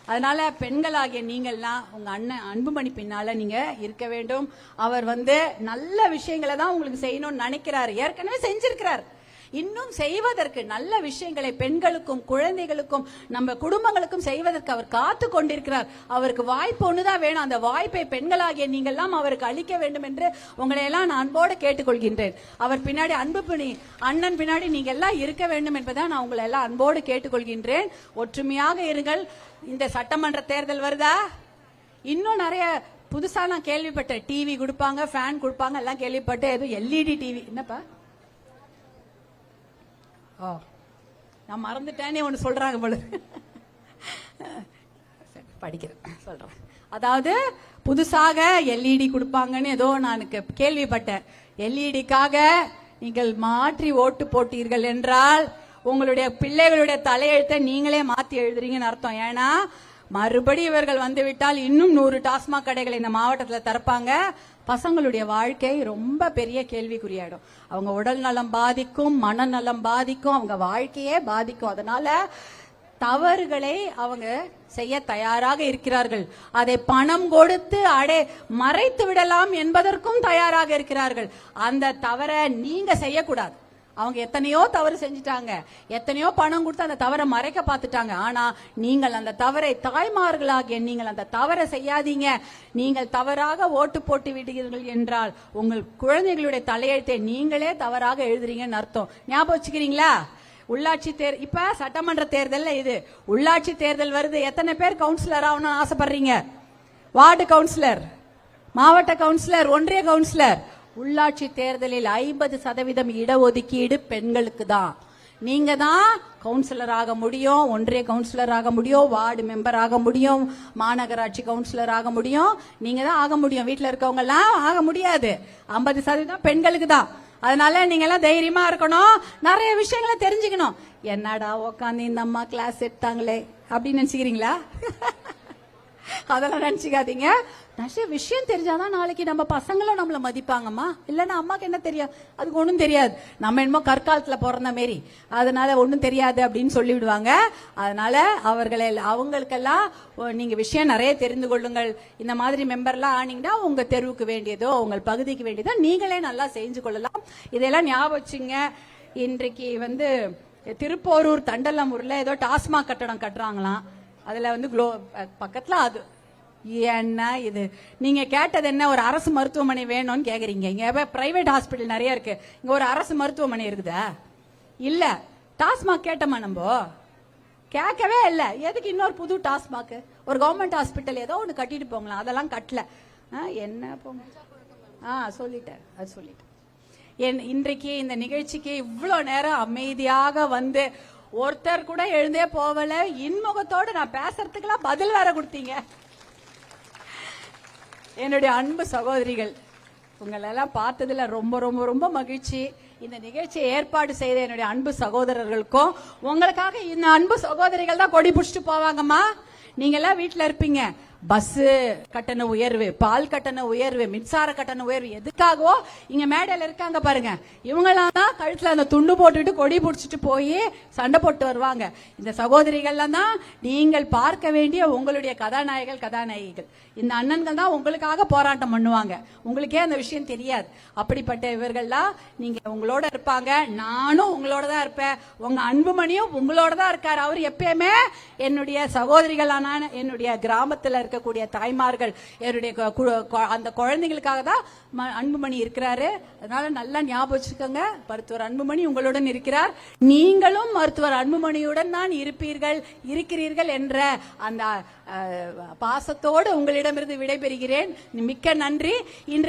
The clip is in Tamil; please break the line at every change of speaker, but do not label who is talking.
அதனால பெண்களாகிய நீங்கள்லாம் உங்க அண்ணன் அன்புமணி பின்னால நீங்க இருக்க வேண்டும். அவர் நல்ல விஷயங்களை தான் உங்களுக்கு செய்யணும்னு நினைக்கிறாரு, ஏற்கனவே செஞ்சிருக்கிறார். இன்னும் செய்வதற்கு நல்ல விஷயங்களை பெண்களுக்கும் குழந்தைகளுக்கும் நம்ம குடும்பங்களுக்கும் செய்வதற்கு அவர் காத்து கொண்டிருக்கிறார். அவருக்கு வாய்ப்பு ஒண்ணுதான் வேணும். அந்த வாய்ப்பை பெண்களாகிய நீங்கள் எல்லாம் அவருக்கு அளிக்க வேண்டும் என்று உங்களை எல்லாம் நான் அன்போடு கேட்டுக்கொள்கின்றேன். அவர் பின்னாடி அன்புமணி அண்ணன் பின்னாடி நீங்க எல்லாம் இருக்க வேண்டும் என்பதை நான் உங்களை எல்லாம் அன்போடு கேட்டுக்கொள்கின்றேன். ஒற்றுமையாக இருங்கள். இந்த சட்டமன்ற தேர்தல் வருதா, இன்னும் நிறைய புதுசா நான் கேள்விப்பட்டேன். டிவி கொடுப்பாங்க, ஃபேன் கொடுப்பாங்க எல்லாம் கேள்விப்பட்டேன். ஏதோ எல்இடி டிவி என்னப்பா, நான் மறந்துட்டேனே ஒன்று சொல்றாங்க போல, படிக்கிறேன் சொல்றேன். அதாவது புதுசாக எல்இடி கொடுப்பாங்கன்னு ஏதோ நான் கேள்விப்பட்டேன். எல்இடிக்காக நீங்கள் மாற்றி ஓட்டு போட்டீர்கள் என்றால் உங்களுடைய பிள்ளைகளுடைய தலையெழுத்தை நீங்களே மாத்தி எழுதுறீங்கன்னு அர்த்தம். ஏன்னா மறுபடி இவர்கள் வந்துவிட்டால் இன்னும் 100 டாஸ்மாக் கடைகளை இந்த மாவட்டத்தில் திறப்பாங்க. பசங்களுடைய வாழ்க்கை ரொம்ப பெரிய கேள்விக்குறியாயிடும். அவங்க உடல் நலம் பாதிக்கும், மனநலம் பாதிக்கும், அவங்க வாழ்க்கையே பாதிக்கும். அதனால தவறுகளை அவங்க செய்ய தயாராக இருக்கிறார்கள். அதை பணம் கொடுத்து மறைத்து விடலாம் என்பதற்கும் தயாராக இருக்கிறார்கள். அந்த தவறை நீங்க செய்யக்கூடாது. அவங்க எத்தனையோ தவறு செஞ்சுட்டாங்க, எத்தனையோ பணம் கொடுத்து அந்த தவறை மறைக்க பார்த்துட்டாங்க. ஆனா நீங்கள் அந்த தவறை, தாய்மார்களாகிய நீங்கள் அந்த தவறை செய்யாதீங்க. நீங்கள் தவறாக ஓட்டு போட்டு விடுகிறீர்கள் என்றால் உங்கள் குழந்தைகளுடைய தலையெழுத்தை நீங்களே தவறாக எழுதுறீங்கன்னு அர்த்தம். ஞாபகம் வச்சுக்கிறீங்களா? உள்ளாட்சி இப்ப சட்டமன்ற தேர்தல், இது உள்ளாட்சி தேர்தல் வருது. எத்தனை பேர் கவுன்சிலர் ஆகணும்னு ஆசைப்படுறீங்க? வார்டு கவுன்சிலர், மாவட்ட கவுன்சிலர், ஒன்றிய கவுன்சிலர். உள்ளாட்சி தேர்தலில் 50% இடஒதுக்கீடு பெண்களுக்கு தான். நீங்க தான் கவுன்சிலர் ஆக முடியும், ஒன்றிய கவுன்சிலர் ஆக முடியும், வார்டு மெம்பர் ஆக முடியும், மாநகராட்சி கவுன்சிலர் ஆக முடியும். நீங்க தான் ஆக முடியும். வீட்டுல இருக்கவங்க எல்லாம் ஆக முடியாது. 50% பெண்களுக்கு தான். அதனால நீங்க எல்லாம் தைரியமா இருக்கணும். நிறைய விஷயங்களை தெரிஞ்சுக்கணும். என்னடா உட்காந்து இந்த அம்மா கிளாஸ் எடுத்தாங்களே அப்படின்னு நினைச்சுக்கிறீங்களா? அதெல்லாம் நினைச்சுக்காதீங்க. நிறைய விஷயம் தெரிஞ்சாதான் நாளைக்கு நம்ம பசங்களும் நம்மள மதிப்பாங்கம்மா. இல்லன்னா அம்மாக்கு என்ன தெரியும்? அதுக்கு ஒண்ணும் தெரியாது. நம்ம என்னமோ கற்காலத்துல பிறந்த மாரி, அதனால ஒண்ணும் தெரியாது அப்படின்னு சொல்லிவிடுவாங்க. அதனால அவங்களுக்கெல்லாம் நீங்க விஷயம் நிறைய தெரிந்து கொள்ளுங்கள். இந்த மாதிரி மெம்பர்லாம் ஆனீங்கன்னா உங்க தெருவுக்கு வேண்டியதோ உங்கள் பகுதிக்கு வேண்டியதோ நீங்களே நல்லா செஞ்சு கொள்ளலாம். இதெல்லாம் ஞாபகம் வச்சுங்க. இன்றைக்கு திருப்போரூர் தண்டலமூர்ல ஏதோ டாஸ்மாக் கட்டடம் கட்டுறாங்களாம். அதுல பக்கத்துல அது என்ன இது? நீங்க கேட்டது என்ன? ஒரு அரசு மருத்துவமனை வேணும்னு கேக்குறீங்க. இங்க பிரைவேட் ஹாஸ்பிட்டல் நிறைய இருக்கு, இங்க ஒரு அரசு மருத்துவமனை இருக்குதா? இல்ல. டாஸ்மாக் கேட்டோமா? நம்ம கேட்கவே இல்ல. எதுக்கு இன்னொரு புது டாஸ்மாக்? ஒரு கவர்மெண்ட் ஹாஸ்பிட்டல் ஏதோ ஒண்ணு கட்டிட்டு போங்களா. அதெல்லாம் கட்டல. என்ன போங்க, சொல்லிட்டேன், அது சொல்லிட்டேன். இன்றைக்கு இந்த நிகழ்ச்சிக்கு இவ்வளவு நேரம் அமைதியாக ஒருத்தர் கூட எழுந்தே போவல. இன்முகத்தோடு நான் பேசுறதுக்கெல்லாம் பதில் வேற கொடுத்தீங்க. என்னுடைய அன்பு சகோதரிகள், உங்களெல்லாம் பார்த்ததுல ரொம்ப ரொம்ப ரொம்ப மகிழ்ச்சி. இந்த நிகழ்ச்சியை ஏற்பாடு செய்த என்னுடைய அன்பு சகோதரர்களுக்கும், உங்களுக்காக இந்த அன்பு சகோதரிகள் தான் கொடி பிடிச்சிட்டு போவாங்கம்மா. நீங்க எல்லாம் வீட்டுல இருப்பீங்க. பஸ் கட்டண உயர்வு, பால் கட்டண உயர்வு, மின்சார கட்டண உயர்வு எதுக்காகவோ இங்க மேடையில இருக்காங்க பாருங்க. இவங்கெல்லாம் தான் கழுத்துல அந்த துண்டு போட்டுட்டு கொடி பிடிச்சிட்டு போய் சண்டை போட்டு வருவாங்க. இந்த சகோதரிகள்லாம் தான் நீங்கள் பார்க்க வேண்டிய உங்களுடைய கதாநாயகிகள். இந்த அண்ணன்கள் தான் உங்களுக்காக போராட்டம் பண்ணுவாங்க. உங்களுக்கே அந்த விஷயம் தெரியாது. அப்படிப்பட்ட இவர்கள்லாம் நீங்க உங்களோட இருப்பாங்க. நானும் உங்களோட தான் இருப்பேன். உங்க அன்புமணியும் உங்களோட தான் இருக்காரு. அவர் எப்பயுமே என்னுடைய சகோதரிகளான என்னுடைய கிராமத்துல இருக்கக்கூடிய தாய்மார்கள், என்னுடைய அந்த குழந்தைகளுக்காக தான் அன்புமணி இருக்கிறாரு. அதனால நல்லா ஞாபகம் வச்சுக்கோங்க. மருத்துவர் அன்புமணி உங்களுடன் இருக்கிறார். நீங்களும் மருத்துவர் அன்புமணியுடன் தான் இருக்கிறீர்கள் என்ற அந்த பாசத்தோடு உங்களிடமிருந்து விடைபெறுகிறேன். மிக்க நன்றி. இன்று